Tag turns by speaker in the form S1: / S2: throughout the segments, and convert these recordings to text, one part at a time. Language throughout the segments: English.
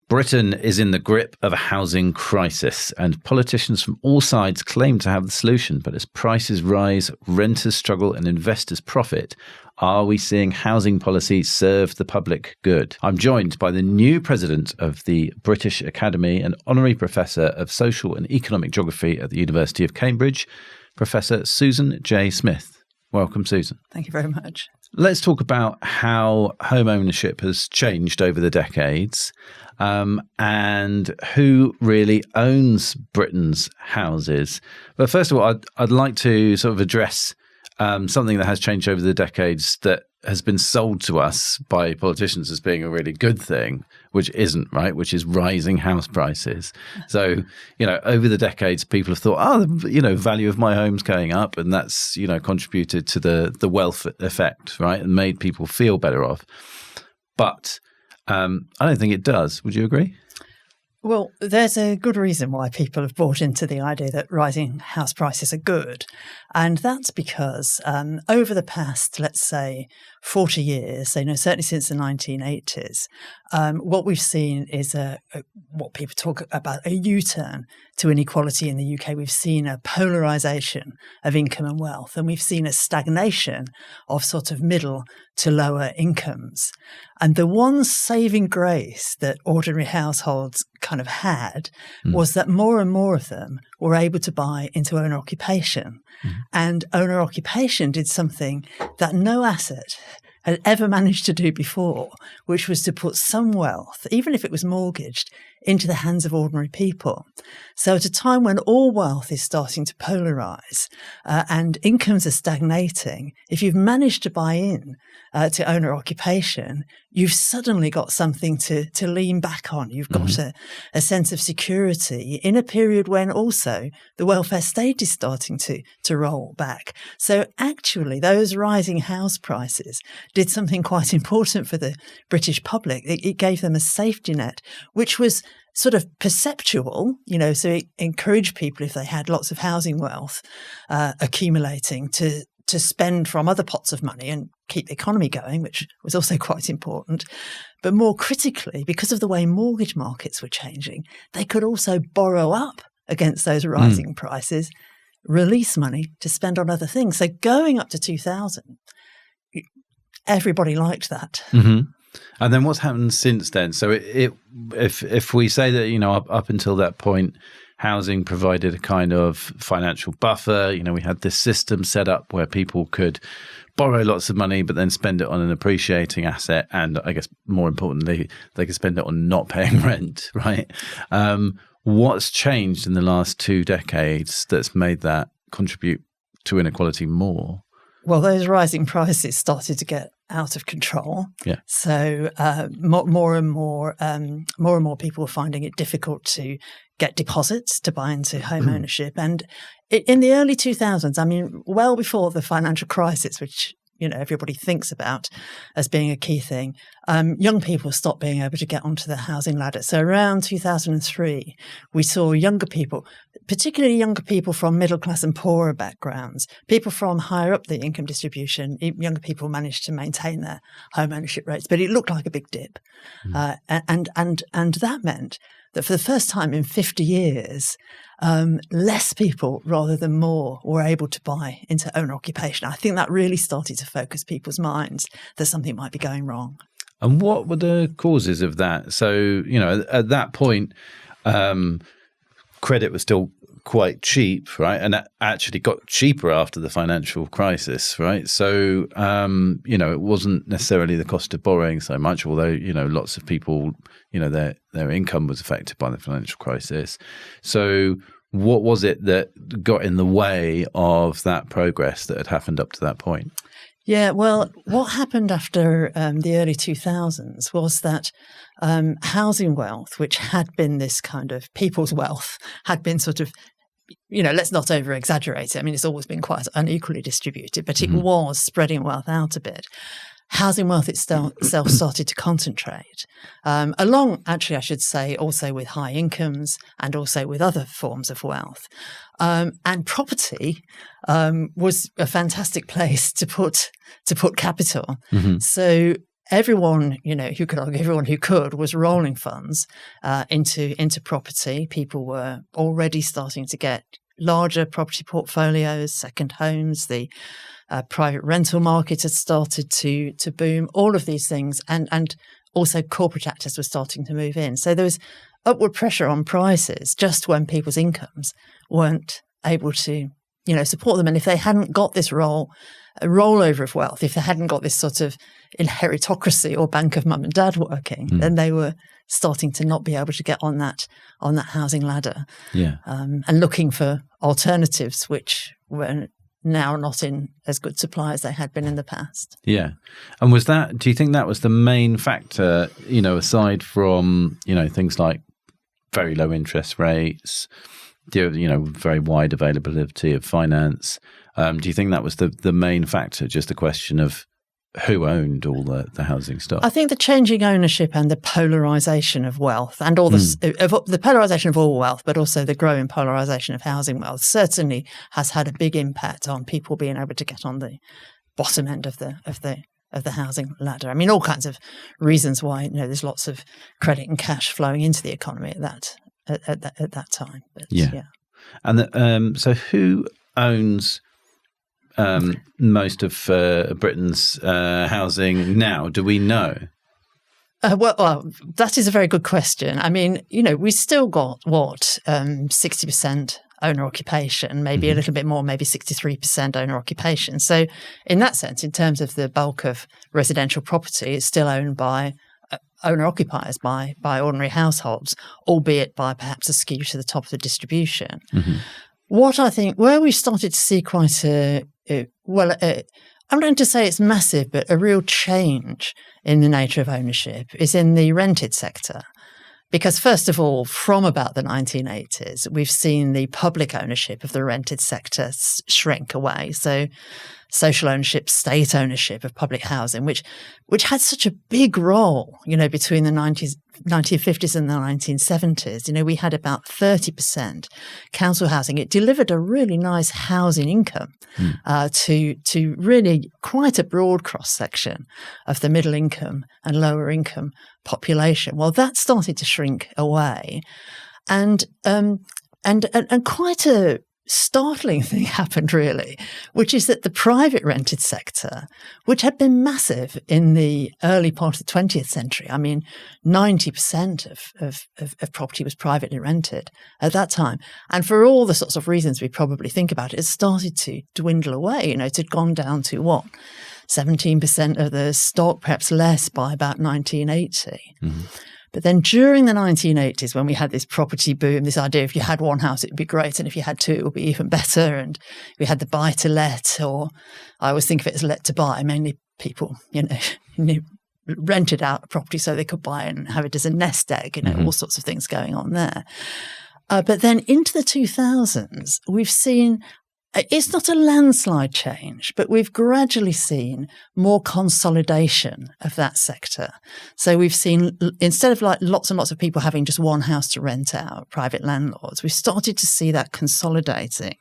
S1: Britain is in the grip of a housing crisis, and politicians from all sides claim to have the solution. But as prices rise, renters struggle and investors profit, are we seeing housing policy serve the public good? I'm joined by the new president of the British Academy and honorary professor of social and economic geography at the University of Cambridge, Professor Susan J. Smith. Welcome, Susan.
S2: Thank you very much.
S1: Let's talk about how home ownership has changed over the decades, and who really owns Britain's houses. But first of all, I'd like to sort of address something that has changed over the decades that has been sold to us by politicians as being a really good thing, which isn't, right? Which is rising house prices. So, over the decades, people have thought, value of my home's going up, and that's, contributed to the wealth effect, right? And made people feel better off. But I don't think it does. Would you agree?
S2: Well, there's a good reason why people have bought into the idea that rising house prices are good. And that's because over the past, let's say, 40 years, certainly since the 1980s, what we've seen is what people talk about a U-turn to inequality in the UK. We've seen a polarisation of income and wealth, and we've seen a stagnation of sort of middle to lower incomes. And the one saving grace that ordinary households kind of had was that more and more of them were able to buy into owner occupation. And owner occupation did something that no asset had ever managed to do before, which was to put some wealth, even if it was mortgaged, into the hands of ordinary people. So at a time when all wealth is starting to polarise and incomes are stagnating, if you've managed to buy in to owner occupation, you've suddenly got something to lean back on. You've got a sense of security in a period when also the welfare state is starting to roll back. So actually, those rising house prices did something quite important for the British public. It gave them a safety net, which was sort of perceptual, so it encouraged people, if they had lots of housing wealth accumulating, to spend from other pots of money and keep the economy going, which was also quite important. But more critically, because of the way mortgage markets were changing, they could also borrow up against those rising prices, release money to spend on other things. So going up to 2000, everybody liked that.
S1: Mm-hmm. And then what's happened since then? So if we say that, up until that point, housing provided a kind of financial buffer, we had this system set up where people could borrow lots of money, but then spend it on an appreciating asset. And I guess more importantly, they could spend it on not paying rent, right? What's changed in the last 2 decades that's made that contribute to inequality more?
S2: Well, those rising prices started to get out of control.
S1: Yeah.
S2: So more and more people were finding it difficult to get deposits to buy into home ownership. And in the early 2000s, well before the financial crisis, which everybody thinks about as being a key thing, young people stopped being able to get onto the housing ladder. So around 2003, we saw younger people, particularly younger people from middle class and poorer backgrounds, people from higher up the income distribution, younger people managed to maintain their home ownership rates, but it looked like a big dip. And that meant that for the first time in 50 years, less people rather than more were able to buy into owner occupation. I think that really started to focus people's minds that something might be going wrong.
S1: And what were the causes of that? So, at that point, credit was still quite cheap, right? And that actually got cheaper after the financial crisis, right? So, it wasn't necessarily the cost of borrowing so much, although, lots of people, their income was affected by the financial crisis. So what was it that got in the way of that progress that had happened up to that point?
S2: Yeah, well, what happened after the early 2000s was that housing wealth, which had been this kind of people's wealth, had been sort of, let's not over-exaggerate it. It's always been quite unequally distributed, but it was spreading wealth out a bit. Housing wealth itself started to concentrate, along, actually, I should say, also with high incomes and also with other forms of wealth. And property was a fantastic place to put capital. So everyone, who could argue everyone who could was rolling funds into property. People were already starting to get larger property portfolios, second homes, the private rental market had started to boom, all of these things. And also corporate actors were starting to move in. So there was upward pressure on prices just when people's incomes weren't able to, support them. And if they hadn't got this rollover of wealth, if they hadn't got this sort of inheritocracy or bank of mum and dad working, then they were starting to not be able to get on that housing ladder.
S1: Yeah.
S2: And looking for alternatives which were now not in as good supply as they had been in the past.
S1: Yeah. And do you think that was the main factor, aside from, things like very low interest rates, very wide availability of finance? Do you think that was the main factor, just the question of who owned all the housing stock?
S2: I think the changing ownership and the polarisation of wealth and all the polarisation of all wealth, but also the growing polarisation of housing wealth certainly has had a big impact on people being able to get on the bottom end of the housing ladder. I mean, all kinds of reasons why there's lots of credit and cash flowing into the economy at that time. But, yeah.
S1: And so who owns most of Britain's housing now? Do we know?
S2: Well, that is a very good question. I mean, we still got 60% owner occupation, maybe a little bit more, maybe 63% owner occupation. So in that sense, in terms of the bulk of residential property, it's still owned by owner occupiers, by ordinary households, albeit by perhaps a skew to the top of the distribution. What I think, where we started to see quite I'm going to say it's massive, but a real change in the nature of ownership is in the rented sector. Because first of all, from about the 1980s, we've seen the public ownership of the rented sector shrink away. So social ownership, state ownership of public housing, which had such a big role, between the 1950s and the 1970s. We had about 30% council housing. It delivered a really nice housing income to really quite a broad cross-section of the middle income and lower income population. Well, that started to shrink away. And quite a startling thing happened, really, which is that the private rented sector, which had been massive in the early part of the 20th century, I mean, 90% of property was privately rented at that time. And for all the sorts of reasons we probably think about it started to dwindle away. It had gone down to 17% of the stock, perhaps less, by about 1980. But then during the 1980s, when we had this property boom, this idea if you had one house, it would be great. And if you had two, it would be even better. And we had the buy to let, or I always think of it as let to buy. Mainly people, rented out a property so they could buy it and have it as a nest egg, all sorts of things going on there. But then into the 2000s, we've seen, it's not a landslide change, but we've gradually seen more consolidation of that sector. So we've seen, instead of like lots and lots of people having just one house to rent out, private landlords, we've started to see that consolidating.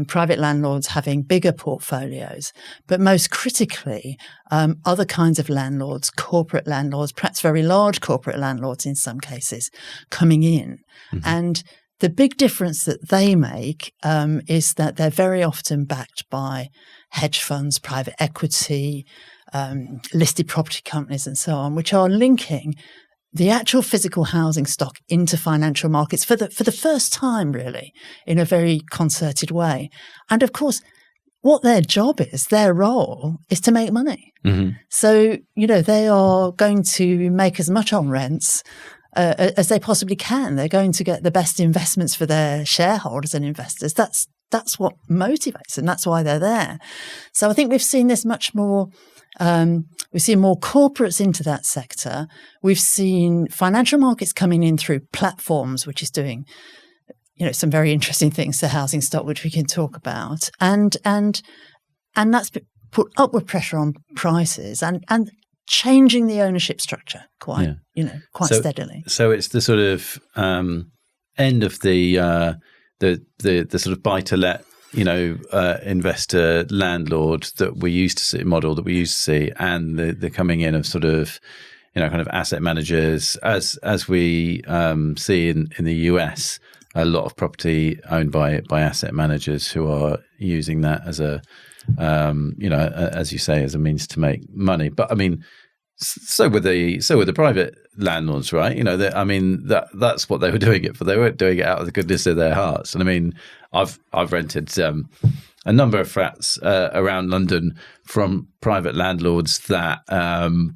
S2: Private landlords having bigger portfolios, but most critically, other kinds of landlords, corporate landlords, perhaps very large corporate landlords in some cases, coming in. And the big difference that they make is that they're very often backed by hedge funds, private equity, listed property companies and so on, which are linking the actual physical housing stock into financial markets for the first time, really, in a very concerted way. And of course, what their job is, their role, is to make money. So, they are going to make as much on rents as they possibly can. They're going to get the best investments for their shareholders and investors. That's what motivates them. That's why they're there. So I think we've seen this much more. We've seen more corporates into that sector. We've seen financial markets coming in through platforms, which is doing, some very interesting things to housing stock, which we can talk about. And that's put upward pressure on prices and changing the ownership structure quite steadily. So
S1: it's the sort of end of the sort of buy to let investor landlord that we used to see, model that we used to see, and the coming in of sort of, kind of asset managers, as we see in the US, a lot of property owned by asset managers who are using that as a, as you say, as a means to make money. But I mean, so were the private landlords, right? That's what they were doing it for. They weren't doing it out of the goodness of their hearts. And I mean, I've rented a number of flats around London from private landlords that I've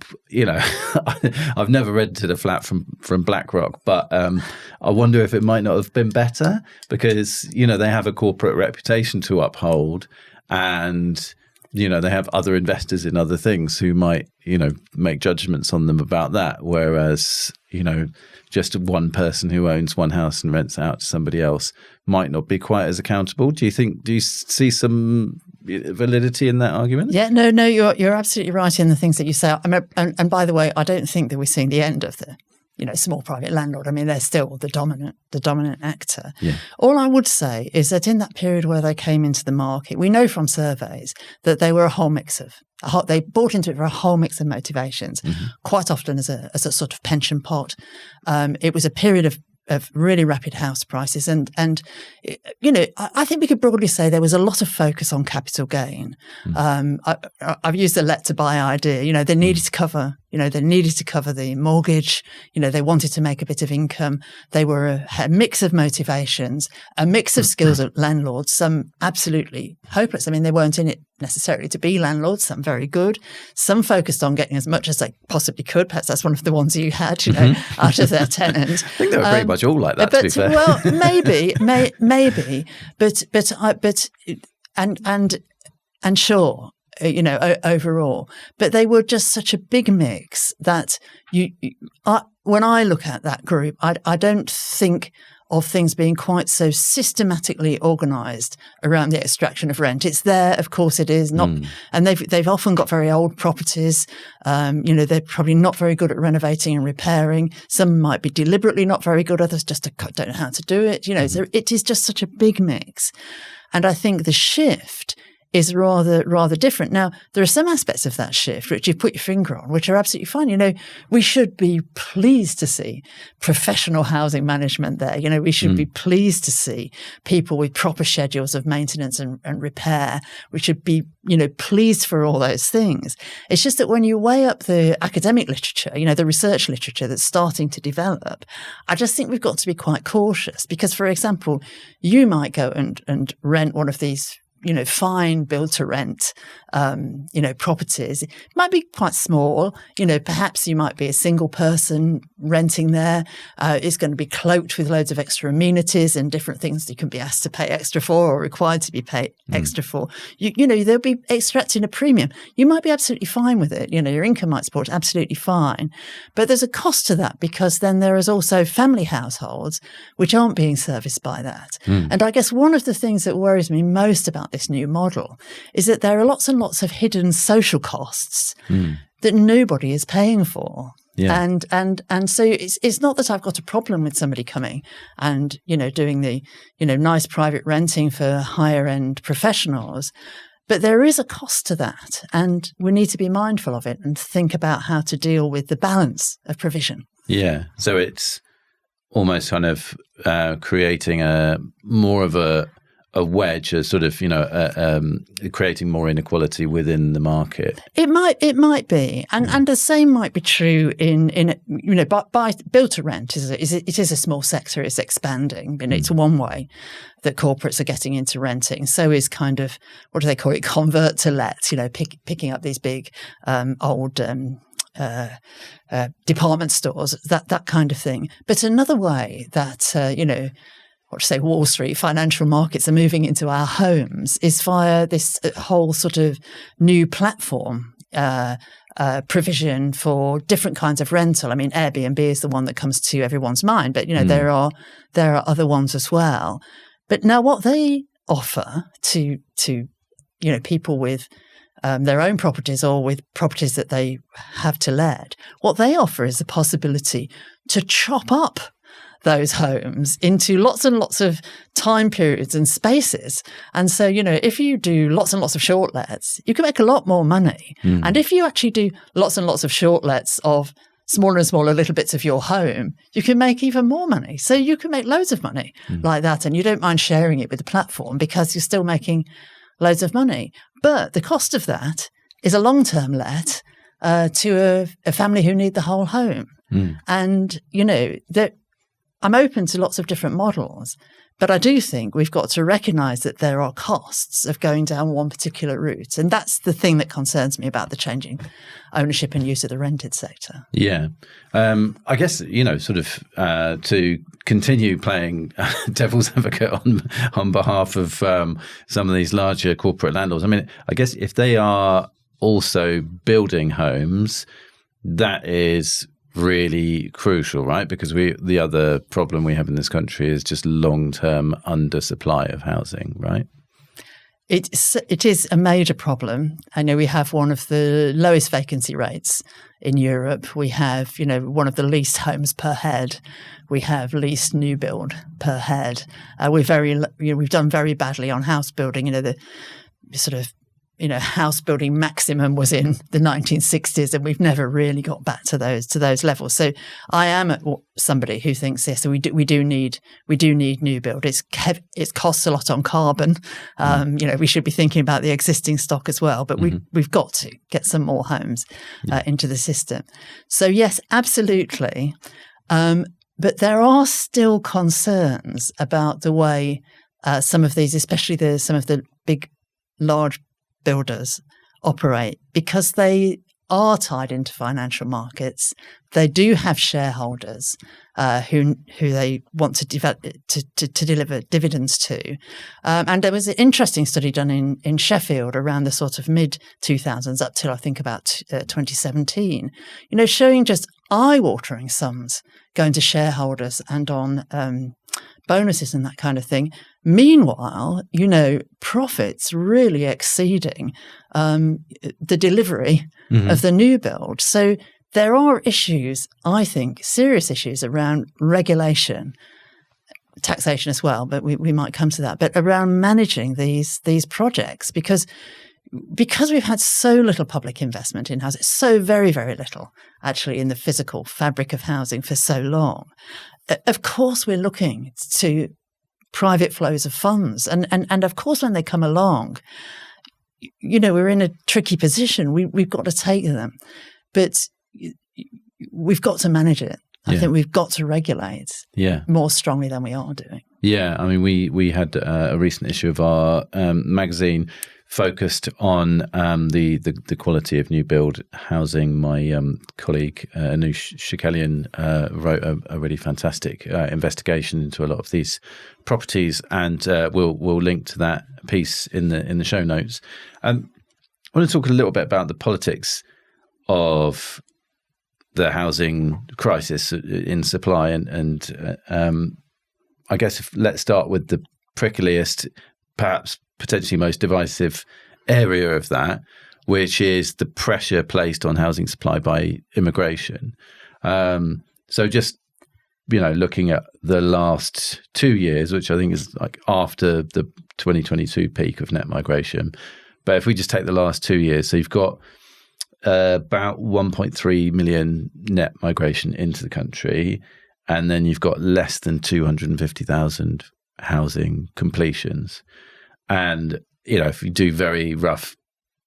S1: never rented a flat from BlackRock, but I wonder if it might not have been better because they have a corporate reputation to uphold, and they have other investors in other things who might make judgments on them about that, whereas just one person who owns one house and rents out to somebody else might not be quite as accountable. Do you see some validity in that argument?
S2: Yeah, no, you're absolutely right in the things that you say. And by the way, I don't think that we're seeing the end of the small private landlord. I mean, they're still the dominant actor.
S1: Yeah.
S2: All I would say is that in that period where they came into the market, we know from surveys that they were a whole mix of. They bought into it for a whole mix of motivations, quite often as a sort of pension pot. It was a period of really rapid house prices, and I think we could broadly say there was a lot of focus on capital gain. I've used the let to buy idea. They needed to cover. They needed to cover the mortgage. They wanted to make a bit of income. They were a mix of motivations, a mix of skills of landlords. Some absolutely hopeless. I mean, they weren't in it necessarily to be landlords. Some very good. Some focused on getting as much as they possibly could. Perhaps that's one of the ones you had, out of their tenant.
S1: I think they were pretty much all like that. To be fair,
S2: well, maybe, and sure. Overall, but they were just such a big mix that when I look at that group, I don't think of things being quite so systematically organised around the extraction of rent. It's there, of course, it is not, and they've often got very old properties. They're probably not very good at renovating and repairing. Some might be deliberately not very good. Others just don't know how to do it. So it is just such a big mix, and I think the shift is rather different. Now, there are some aspects of that shift which you've put your finger on, which are absolutely fine. We should be pleased to see professional housing management there. We should be pleased to see people with proper schedules of maintenance and repair. We should be, pleased for all those things. It's just that when you weigh up the academic literature, the research literature that's starting to develop, I just think we've got to be quite cautious because, for example, you might go and rent one of these fine build to rent, properties. It might be quite small. Perhaps you might be a single person renting there. It's going to be cloaked with loads of extra amenities and different things that you can be asked to pay extra for or required to be paid extra for. They'll be extracting a premium. You might be absolutely fine with it. Your income might support it, absolutely fine. But there's a cost to that because then there is also family households which aren't being serviced by that. And I guess one of the things that worries me most about this new model is that there are lots and lots of hidden social costs that nobody is paying for.
S1: Yeah.
S2: And so it's not that I've got a problem with somebody coming and, doing the, nice private renting for higher end professionals, but there is a cost to that and we need to be mindful of it and think about how to deal with the balance of provision.
S1: Yeah. So it's almost kind of creating more of a wedge, a sort of, creating more inequality within the market.
S2: It might be, and the same might be true in by build to rent it is a small sector. It's expanding. It's one way that corporates are getting into renting. So is kind of, what do they call it? Convert to let. Picking up these big old. Department stores, that kind of thing. But another way that Wall Street financial markets are moving into our homes is via this whole sort of new platform provision for different kinds of rental. I mean, Airbnb is the one that comes to everyone's mind, but there are other ones as well. But now, what they offer to people with their own properties or with properties that they have to let, what they offer is the possibility to chop up those homes into lots and lots of time periods and spaces. And so, if you do lots and lots of short lets, you can make a lot more money. And if you actually do lots and lots of short lets of smaller and smaller little bits of your home, you can make even more money. So you can make loads of money like that. And you don't mind sharing it with the platform because you're still making loads of money. But the cost of that is a long-term let to a family who need the whole home. And, I'm open to lots of different models, but I do think we've got to recognise that there are costs of going down one particular route. And that's the thing that concerns me about the changing ownership and use of the rented sector.
S1: Yeah. I guess, to continue playing devil's advocate on behalf of some of these larger corporate landlords, I mean, I guess if they are also building homes, that is really crucial, right? Because the other problem we have in this country is just long-term undersupply of housing, right?
S2: It is a major problem. I know we have one of the lowest vacancy rates in Europe. We have, one of the least homes per head. We have least new build per head. We've done very badly on house building. The sort of house building maximum was in the 1960s, and we've never really got back to those levels. So I am somebody who thinks yes, we do need new build. It costs a lot on carbon. We should be thinking about the existing stock as well, but we've got to get some more homes into the system. So yes, absolutely. But there are still concerns about the way some of these, especially some of the big, large builders operate, because they are tied into financial markets. They do have shareholders who they want to deliver dividends to. And there was an interesting study done in Sheffield around the sort of mid-2000s up till I think about 2017, showing just eye-watering sums going to shareholders and on bonuses and that kind of thing. Meanwhile, profits really exceeding the delivery of the new build. So there are issues, I think, serious issues around regulation, taxation as well, but we might come to that, but around managing these projects because we've had so little public investment in housing, so very, very little actually in the physical fabric of housing for so long. Of course, we're looking to private flows of funds. And of course, when they come along, we're in a tricky position. We've got to take them. But we've got to manage it. I think we've got to regulate more strongly than we are doing.
S1: Yeah. I mean, we had a recent issue of our magazine focused on the quality of new build housing. My colleague Anoosh Chakelian wrote a really fantastic investigation into a lot of these properties, and we'll link to that piece in the show notes. I want to talk a little bit about the politics of the housing crisis in supply, and I guess let's start with the prickliest, perhaps potentially most divisive area of that, which is the pressure placed on housing supply by immigration. So just, looking at the last 2 years, which I think is like after the 2022 peak of net migration. But if we just take the last 2 years, so you've got about 1.3 million net migration into the country, and then you've got less than 250,000 housing completions. And, if you do very rough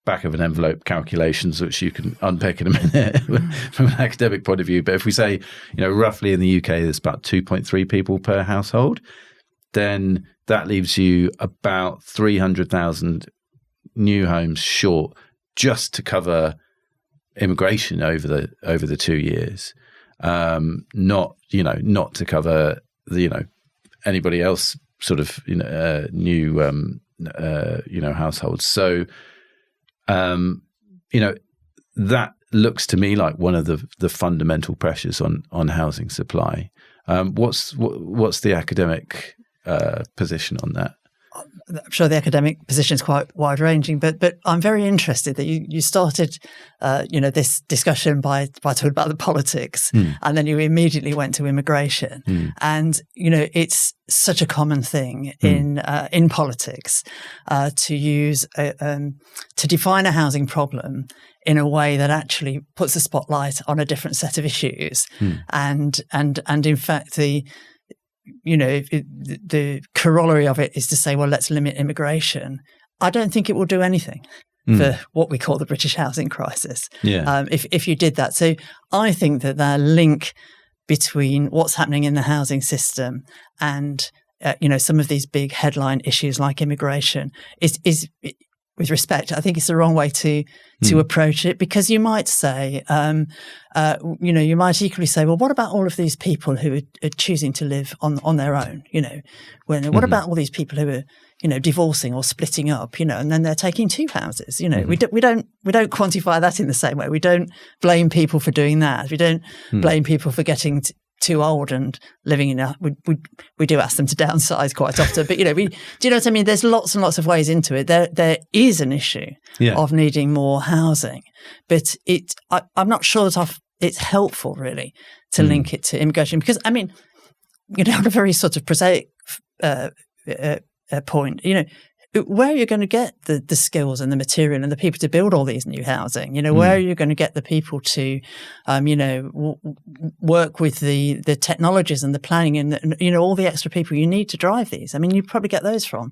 S1: back of an envelope calculations, which you can unpick in a minute from an academic point of view, but if we say, roughly in the UK, there's about 2.3 people per household, then that leaves you about 300,000 new homes short just to cover immigration over the 2 years. Not to cover anybody else sort of new households. So that looks to me like one of the fundamental pressures on housing supply. What's the academic position on that?
S2: I'm sure the academic position is quite wide-ranging, but I'm very interested that you started, this discussion by talking about the politics, and then you immediately went to immigration, and it's such a common thing in politics to use to define a housing problem in a way that actually puts a spotlight on a different set of issues, and in fact the corollary of it is to say, well, let's limit immigration. I don't think it will do anything for what we call the British housing crisis. If you did that. So I think that link between what's happening in the housing system and some of these big headline issues like immigration is with respect, I think it's the wrong way to approach it, because you might say, you might equally say, well, what about all of these people who are choosing to live on their own? What about all these people who are, divorcing or splitting up, and then they're taking two houses? We don't quantify that in the same way. We don't blame people for doing that. We don't blame people for getting too old and living in we do ask them to downsize quite often, but do you know what I mean? There's lots and lots of ways into it. There is an issue of needing more housing, but I'm not sure that it's helpful really to link it to immigration, because on a very sort of prosaic point, where are you going to get the skills and the material and the people to build all these new housing? Where are you going to get the people to, work with the technologies and the planning and all the extra people you need to drive these? You probably get those from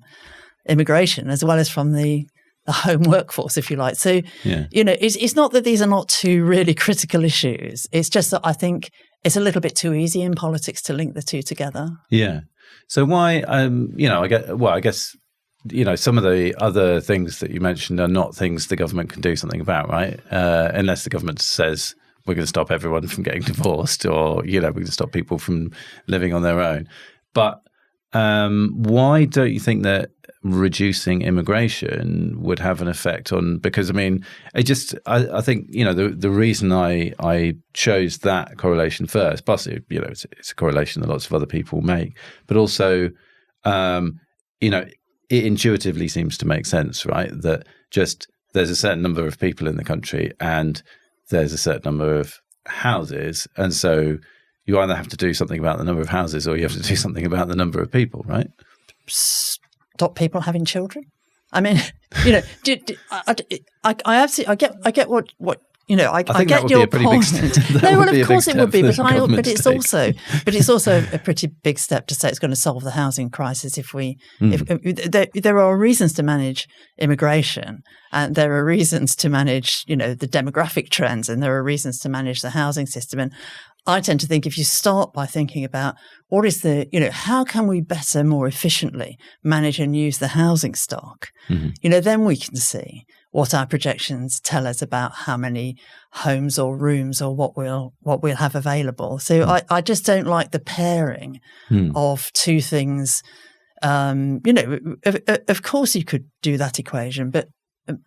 S2: immigration as well as from the home workforce, if you like. So, it's not that these are not two really critical issues. It's just that I think it's a little bit too easy in politics to link the two together.
S1: Yeah. So why, I guess, some of the other things that you mentioned are not things the government can do something about, right? Unless the government says we're going to stop everyone from getting divorced, or, we're going to stop people from living on their own. But why don't you think that reducing immigration would have an effect on? Because I think the reason I chose that correlation first, plus it's a correlation that lots of other people make, but also it intuitively seems to make sense, right? That just there's a certain number of people in the country and there's a certain number of houses, and so you either have to do something about the number of houses or you have to do something about the number of people, right?
S2: Stop people having children. I absolutely I get what I get your point. No, well, of course it would be, but it's also a pretty big step to say it's going to solve the housing crisis. If there are reasons to manage immigration, and there are reasons to manage the demographic trends, and there are reasons to manage the housing system. And I tend to think if you start by thinking about what is how can we better, more efficiently manage and use the housing stock, then we can see what our projections tell us about how many homes or rooms or what we'll have available. So I just don't like the pairing of two things. Of course you could do that equation, but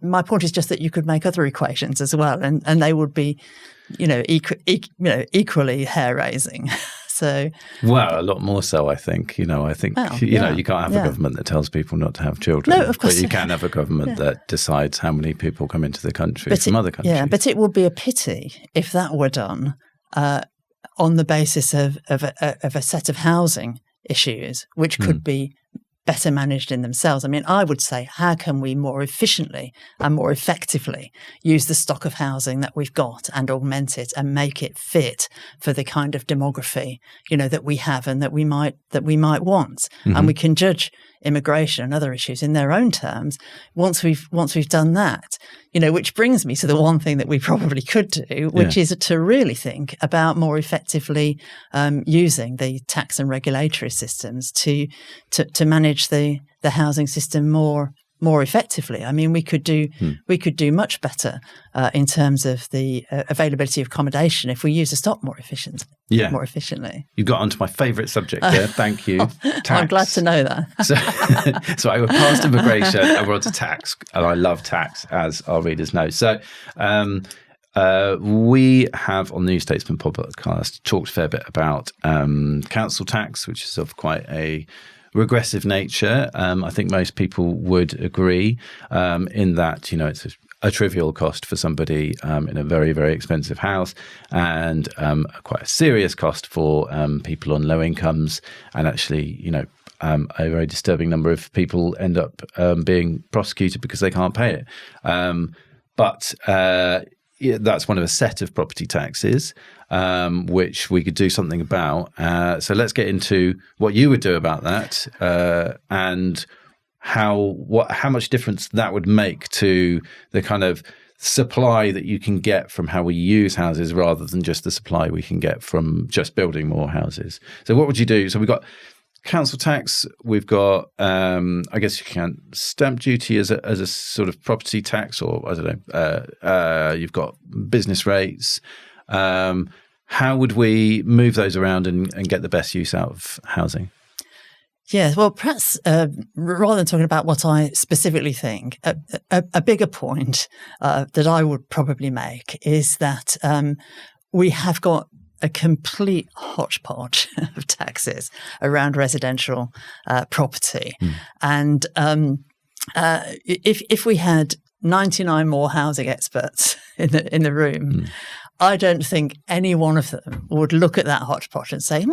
S2: my point is just that you could make other equations as well, and they would be, equally hair-raising. So,
S1: well, a lot more so, I think. You can't have a government that tells people not to have children.
S2: No, of course.
S1: But you can have a government that decides how many people come into the country from other countries.
S2: Yeah, but it would be a pity if that were done on the basis of a set of housing issues, which could be better managed in themselves. I would say, how can we more efficiently and more effectively use the stock of housing that we've got and augment it and make it fit for the kind of demography, that we have and that we might want. And we can judge immigration and other issues in their own terms once we've done that. Which brings me to the one thing that we probably could do, which is to really think about more effectively using the tax and regulatory systems to manage the housing system more effectively. We could do much better in terms of the availability of accommodation if we use the stock more efficiently.
S1: You got onto my favourite subject there. Thank you. Tax.
S2: I'm glad to know that.
S1: So we're past immigration and we're on to tax, and I love tax, as our readers know. So we have on the New Statesman podcast talked a fair bit about council tax, which is of quite a regressive nature. I think most people would agree in that, it's a trivial cost for somebody in a very, very expensive house, and quite a serious cost for people on low incomes. And actually, a very disturbing number of people end up being prosecuted because they can't pay it. But that's one of a set of property taxes, which we could do something about. So let's get into what you would do about that, and how much difference that would make to the kind of supply that you can get from how we use houses, rather than just the supply we can get from just building more houses. So what would you do? So we've got council tax, we've got, I guess you can stamp duty as a sort of property tax, or I don't know. You've got business rates. How would we move those around and get the best use out of housing?
S2: Yeah, well, perhaps rather than talking about what I specifically think, a bigger point that I would probably make is that we have got a complete hodgepodge of taxes around residential property. And if we had 99 more housing experts in the room, I don't think any one of them would look at that hodgepodge and say,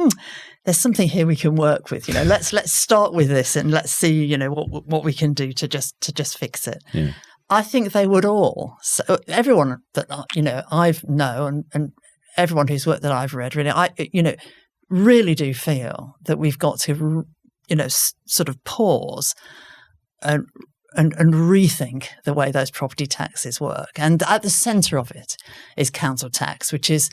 S2: there's something here we can work with. Let's start with this and let's see, what we can do to just fix it. Yeah. I think they would all. So everyone that I've known and everyone whose work that I've read, really, I really do feel that we've got to, sort of pause and rethink the way those property taxes work. And at the centre of it is council tax, which is,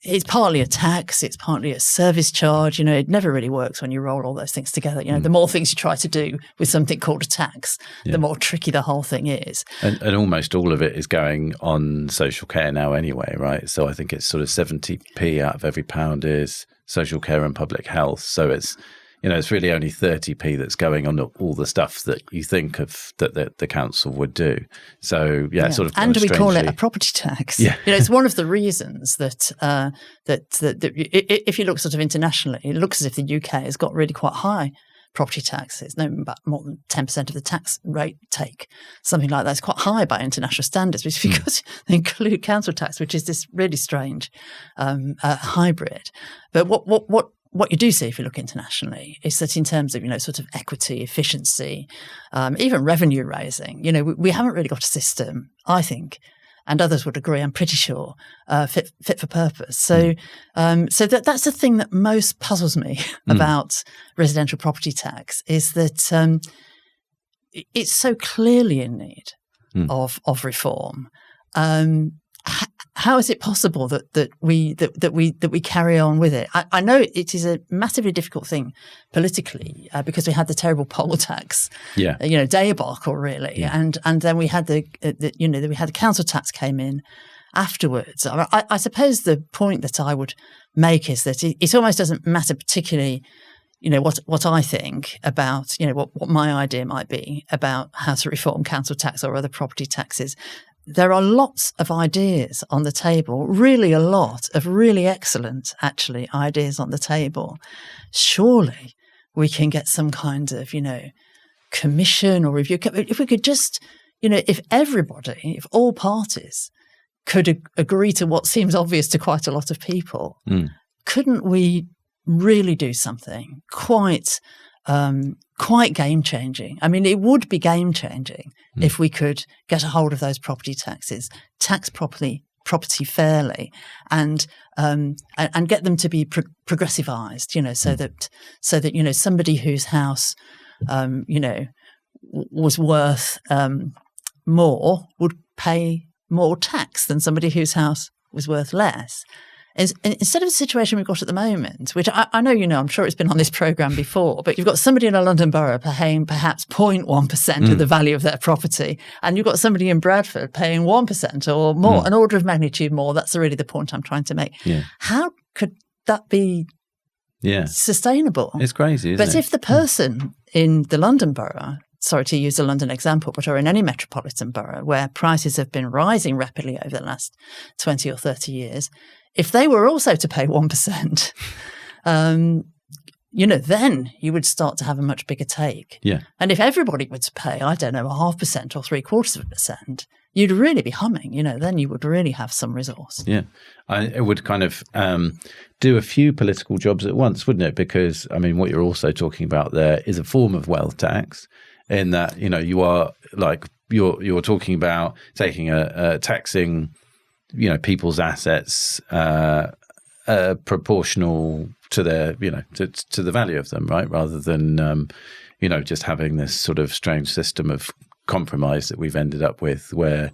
S2: it's partly a tax, it's partly a service charge. It never really works when you roll all those things together. The more things you try to do with something called a tax, the more tricky the whole thing is.
S1: And almost all of it is going on social care now anyway, right? So I think it's sort of 70p out of every pound is social care and public health. So it's, it's really only 30p that's going on all the stuff that you think of that the council would do. So sort of.
S2: And we call it a property tax.
S1: Yeah.
S2: It's one of the reasons that if you look sort of internationally, it looks as if the UK has got really quite high property taxes. No, about more than 10% of the tax rate take, something like that. It's quite high by international standards, which is because they include council tax, which is this really strange hybrid. But what you do see if you look internationally is that in terms of, sort of equity, efficiency, even revenue raising, we haven't really got a system, I think, and others would agree, I'm pretty sure, fit for purpose. So that's the thing that most puzzles me about residential property tax, is that it's so clearly in need of reform. How is it possible that we carry on with it? I know it is a massively difficult thing politically because we had the terrible poll tax, debacle really, and then we had the council tax came in afterwards. I suppose the point that I would make is that it almost doesn't matter particularly, what I think about, what my idea might be about how to reform council tax or other property taxes. There are lots of ideas on the table, really a lot of really excellent, actually, ideas on the table. Surely we can get some kind of, commission or review. If we could just, if all parties could agree to what seems obvious to quite a lot of people, couldn't we really do something quite game-changing? I mean, it would be game-changing if we could get a hold of those property taxes, tax property fairly, and get them to be progressivized. So that somebody whose house was worth more would pay more tax than somebody whose house was worth less. Instead of the situation we've got at the moment, which I know I'm sure it's been on this programme before, but you've got somebody in a London borough paying perhaps 0.1% of the value of their property, and you've got somebody in Bradford paying 1% or more, an order of magnitude more. That's really the point I'm trying to make. Yeah. How could that be sustainable?
S1: It's crazy, isn't it?
S2: But if the person in the London borough, sorry to use a London example, but or in any metropolitan borough where prices have been rising rapidly over the last 20 or 30 years, if they were also to pay 1%, then you would start to have a much bigger take.
S1: Yeah.
S2: And if everybody were to pay, I don't know, 0.5% or 0.75%, you'd really be humming, then you would really have some resource.
S1: Yeah. It would kind of do a few political jobs at once, wouldn't it? Because, I mean, what you're also talking about there is a form of wealth tax in that, you are like, you're talking about taking taxing, people's assets proportional to their, to the value of them, right? Rather than, just having this sort of strange system of compromise that we've ended up with where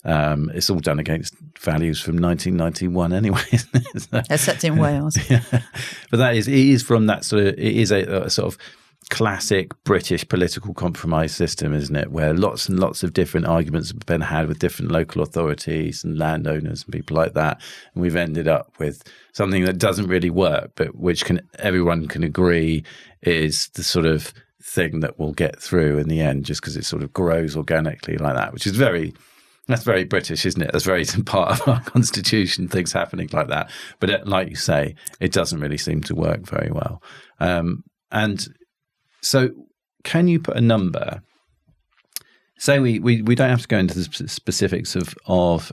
S1: it's all done against values from 1991 anyway, isn't it? So,
S2: except in Wales.
S1: Yeah. But it is from that sort of, it is a sort of classic British political compromise system, isn't it? Where lots and lots of different arguments have been had with different local authorities and landowners and people like that. And we've ended up with something that doesn't really work, but which everyone can agree is the sort of thing that will get through in the end, just because it sort of grows organically like that, which is that's very British, isn't it? That's very part of our constitution, things happening like that. But like you say, it doesn't really seem to work very well. And so can you put a number? Say we don't have to go into the specifics of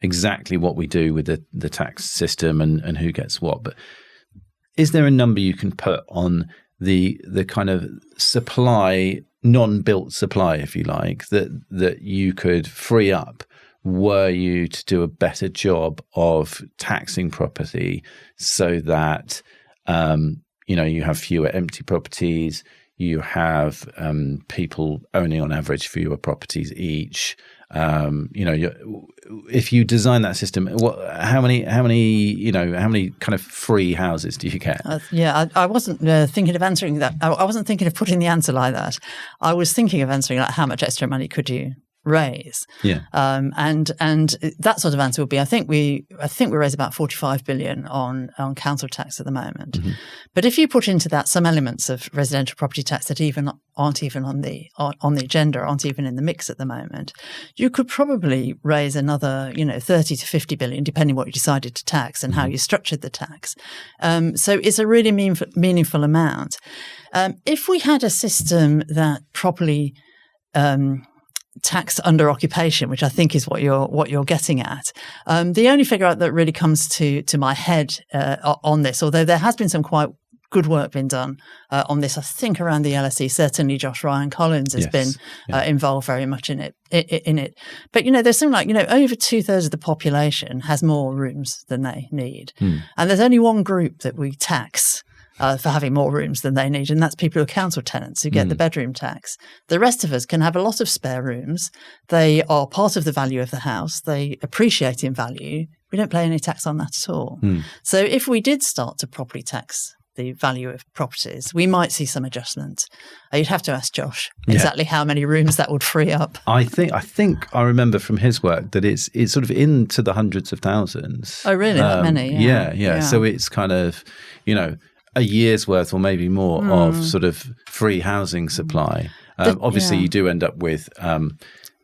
S1: exactly what we do with the tax system and who gets what, but is there a number you can put on the kind of supply, non-built supply, if you like, that you could free up were you to do a better job of taxing property so that you have fewer empty properties, you have people owning on average fewer properties each. If you design that system, how many kind of free houses do you get?
S2: I wasn't thinking of answering that. I wasn't thinking of putting the answer like that. I was thinking of answering like how much extra money could you raise?
S1: Yeah.
S2: And that sort of answer would be, I think we raise about 45 billion on council tax at the moment. Mm-hmm. But if you put into that some elements of residential property tax that aren't even on the agenda, aren't even in the mix at the moment, you could probably raise another 30 to 50 billion, depending what you decided to tax and how you structured the tax. So it's a really meaningful amount. If we had a system that properly tax under occupation, which I think is what you're getting at. The only figure that really comes to my head on this, although there has been some quite good work being done on this, I think around the LSE, certainly Josh Ryan Collins has been involved very much in it. But there's something like over 2/3 of the population has more rooms than they need, and there's only one group that we tax for having more rooms than they need, and that's people who are council tenants who get the bedroom tax. The rest of us can have a lot of spare rooms. They are part of the value of the house. They appreciate in value. We don't pay any tax on that at all. So if we did start to properly tax the value of properties, we might see some adjustment. You'd have to ask Josh exactly how many rooms that would free up.
S1: I think I remember from his work that it's sort of into the hundreds of thousands.
S2: Oh, really? That many?
S1: Yeah. So it's kind of, a year's worth or maybe more of sort of free housing supply. Obviously, you do end up with,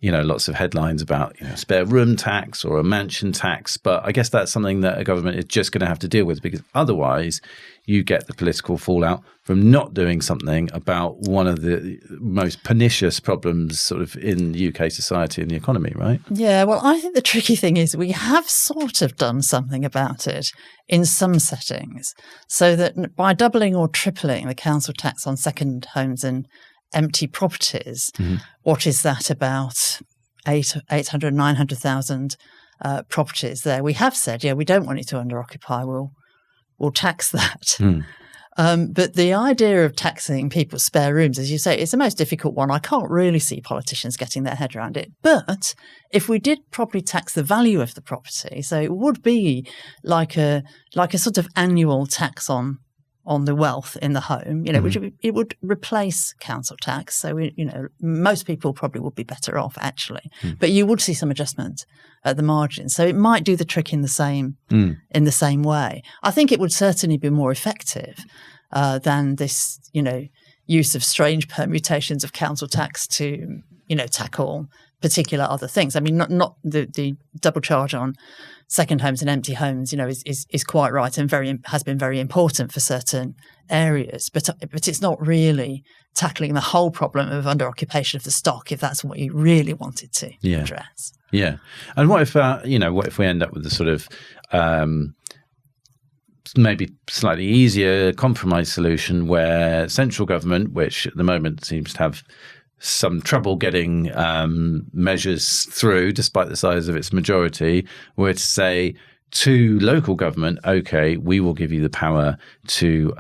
S1: lots of headlines about spare room tax or a mansion tax. But I guess that's something that a government is just going to have to deal with, because otherwise you get the political fallout from not doing something about one of the most pernicious problems sort of in UK society and the economy, right?
S2: Yeah, well, I think the tricky thing is we have sort of done something about it in some settings, so that by doubling or tripling the council tax on second homes and empty properties, what is that, about 800, 900,000 properties there? We have said, we don't want you to under-occupy, we'll tax that. But the idea of taxing people's spare rooms, as you say, is the most difficult one. I can't really see politicians getting their head around it. But if we did properly tax the value of the property, so it would be like a sort of annual tax on the wealth in the home, which it would replace council tax. So, most people probably would be better off actually, but you would see some adjustment at the margin. So it might do the trick in the same way. I think it would certainly be more effective than this, use of strange permutations of council tax to, tackle particular other things. I mean, not the double charge on second homes and empty homes, is quite right and has been very important for certain areas, but it's not really tackling the whole problem of under-occupation of the stock, if that's what you really wanted to address.
S1: Yeah. And what if we end up with a sort of maybe slightly easier compromise solution where central government, which at the moment seems to have some trouble getting measures through despite the size of its majority, were to say to local government, okay, we will give you the power to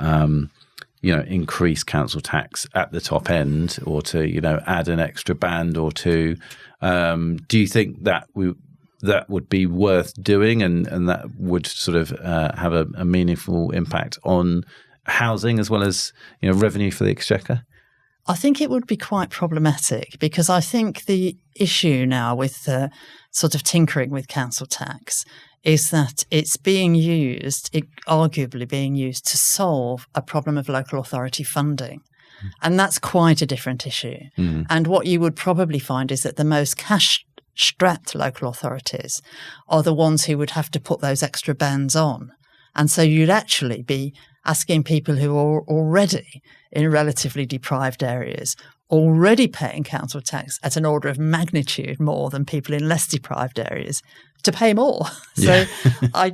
S1: increase council tax at the top end, or to add an extra band or two. Do you think that would be worth doing, and that would sort of have a meaningful impact on housing as well as revenue for the Exchequer?
S2: I think it would be quite problematic, because I think the issue now with sort of tinkering with council tax is that it's arguably being used to solve a problem of local authority funding. And that's quite a different issue. And what you would probably find is that the most cash-strapped local authorities are the ones who would have to put those extra bands on. And so you'd actually be asking people who are already in relatively deprived areas, already paying council tax at an order of magnitude more than people in less deprived areas, to pay more. So I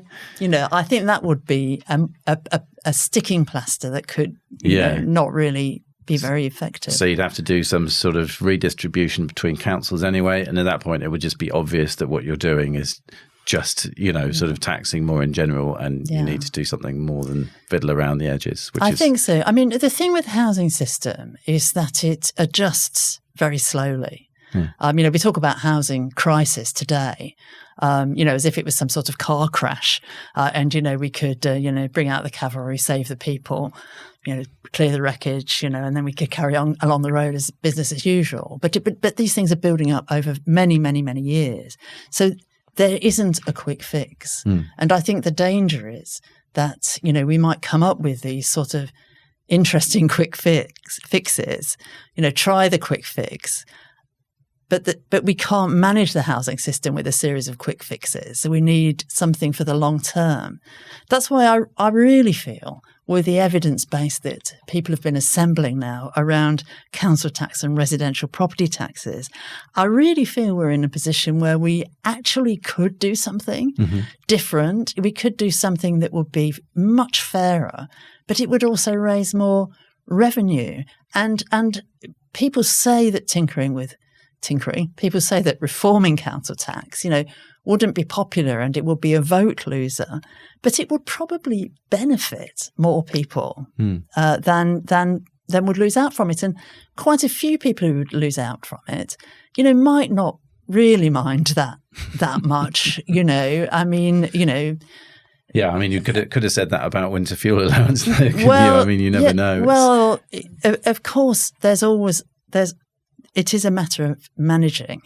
S2: think that would be a sticking plaster that could not really be very effective. So
S1: you'd have to do some sort of redistribution between councils anyway, and at that point it would just be obvious that what you're doing is just, sort of taxing more in general, and you need to do something more than fiddle around the edges.
S2: I think so. I mean, the thing with the housing system is that it adjusts very slowly. We talk about housing crisis today, as if it was some sort of car crash, and we could, bring out the cavalry, save the people, clear the wreckage, and then we could carry on along the road as business as usual. But these things are building up over many, many, many years. So there isn't a quick fix. And I think the danger is that, we might come up with these sort of interesting quick fixes, try the quick fix, but we can't manage the housing system with a series of quick fixes. So we need something for the long term. That's why I really feel, with the evidence base that people have been assembling now around council tax and residential property taxes, I really feel we're in a position where we actually could do something different. We could do something that would be much fairer, but it would also raise more revenue. And people say that people say that reforming council tax, wouldn't be popular and it would be a vote loser, but it would probably benefit more people than would lose out from it. And quite a few people who would lose out from it, might not really mind that much, I mean, Yeah,
S1: I mean, you could have said that about winter fuel allowance, couldn't you? I mean, you never know.
S2: Well, of course, it is a matter of managing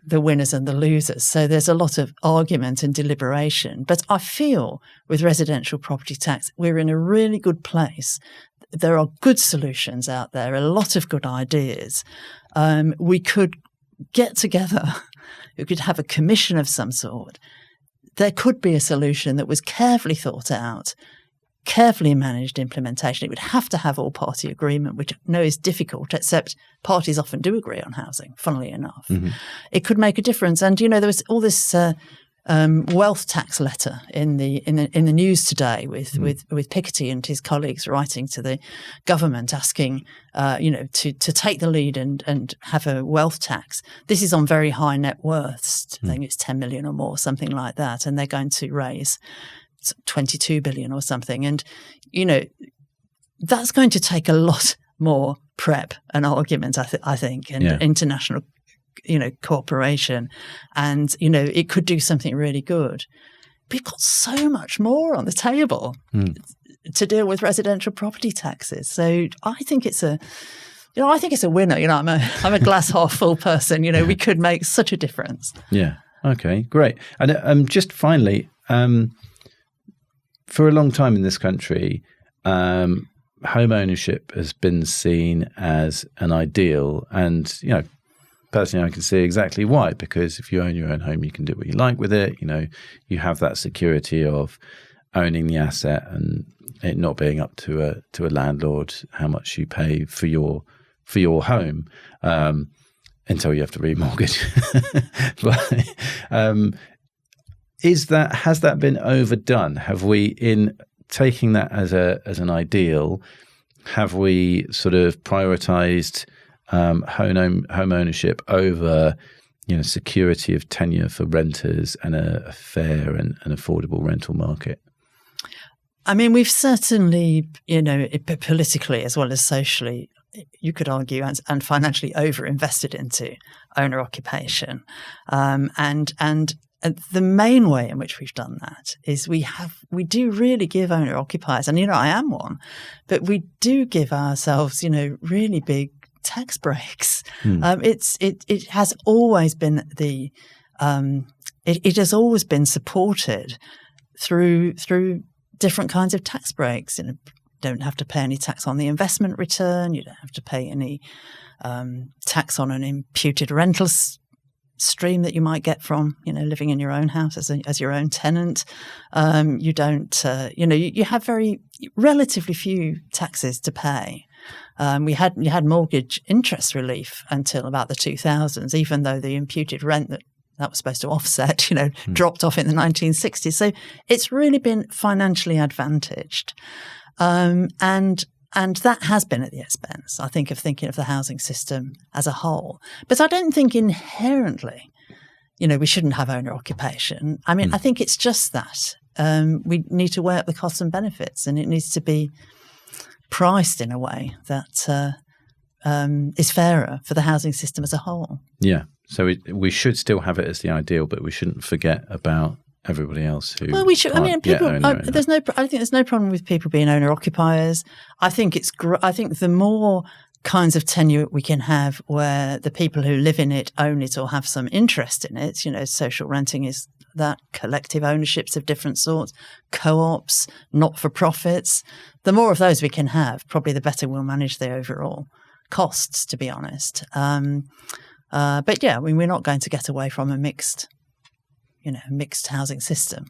S2: the winners and the losers. So there's a lot of argument and deliberation. But I feel with residential property tax, we're in a really good place. There are good solutions out there, a lot of good ideas. We could get together. We could have a commission of some sort. There could be a solution that was carefully thought out, carefully managed implementation. It would have to have all-party agreement, which I know is difficult, except parties often do agree on housing, funnily enough. It could make a difference. And, there was all this wealth tax letter in the news today with Piketty and his colleagues writing to the government asking, to take the lead and have a wealth tax. This is on very high net worths. I think it's 10 million or more, something like that. And they're going to raise 22 billion or something. And, that's going to take a lot more prep and argument, I think, and international, cooperation. And, it could do something really good. We've got so much more on the table to deal with residential property taxes. So I think it's a winner. I'm a glass half full person. We could make such a difference.
S1: Yeah. Okay, great. And just finally, for a long time in this country, home ownership has been seen as an ideal, and personally, I can see exactly why, because if you own your own home, you can do what you like with it. You have that security of owning the asset and it not being up to a landlord how much you pay for your home until you have to remortgage. But has that been overdone? Have we, in taking that as an ideal, have we sort of prioritised home ownership over security of tenure for renters and a fair and an affordable rental market?
S2: I mean, we've certainly, politically as well as socially, you could argue, and financially over-invested into owner occupation. And the main way in which we've done that is we do really give owner occupiers, and I am one, but we do give ourselves, really big tax breaks. It has always been it has always been supported through different kinds of tax breaks. You don't have to pay any tax on the investment return. You don't have to pay any tax on an imputed rental stream that you might get from living in your own house as your own tenant. You don't you have very relatively few taxes to pay. You had mortgage interest relief until about the 2000s, even though the imputed rent that was supposed to offset, dropped off in the 1960s. So it's really been financially advantaged. And that has been at the expense, I think, of thinking of the housing system as a whole. But I don't think inherently, we shouldn't have owner occupation. I mean, I think it's just that. We need to weigh up the costs and benefits, and it needs to be priced in a way that is fairer for the housing system as a whole.
S1: Yeah. So we should still have it as the ideal, but we shouldn't forget about everybody else who.
S2: Well, we should. I mean, people. I think there's no problem with people being owner occupiers. I think it's. I think the more kinds of tenure we can have, where the people who live in it own it or have some interest in it. Social renting is that, collective ownerships of different sorts, co-ops, not-for-profits. The more of those we can have, probably the better we'll manage the overall costs, to be honest. But yeah, I mean, we're not going to get away from a mixed housing system.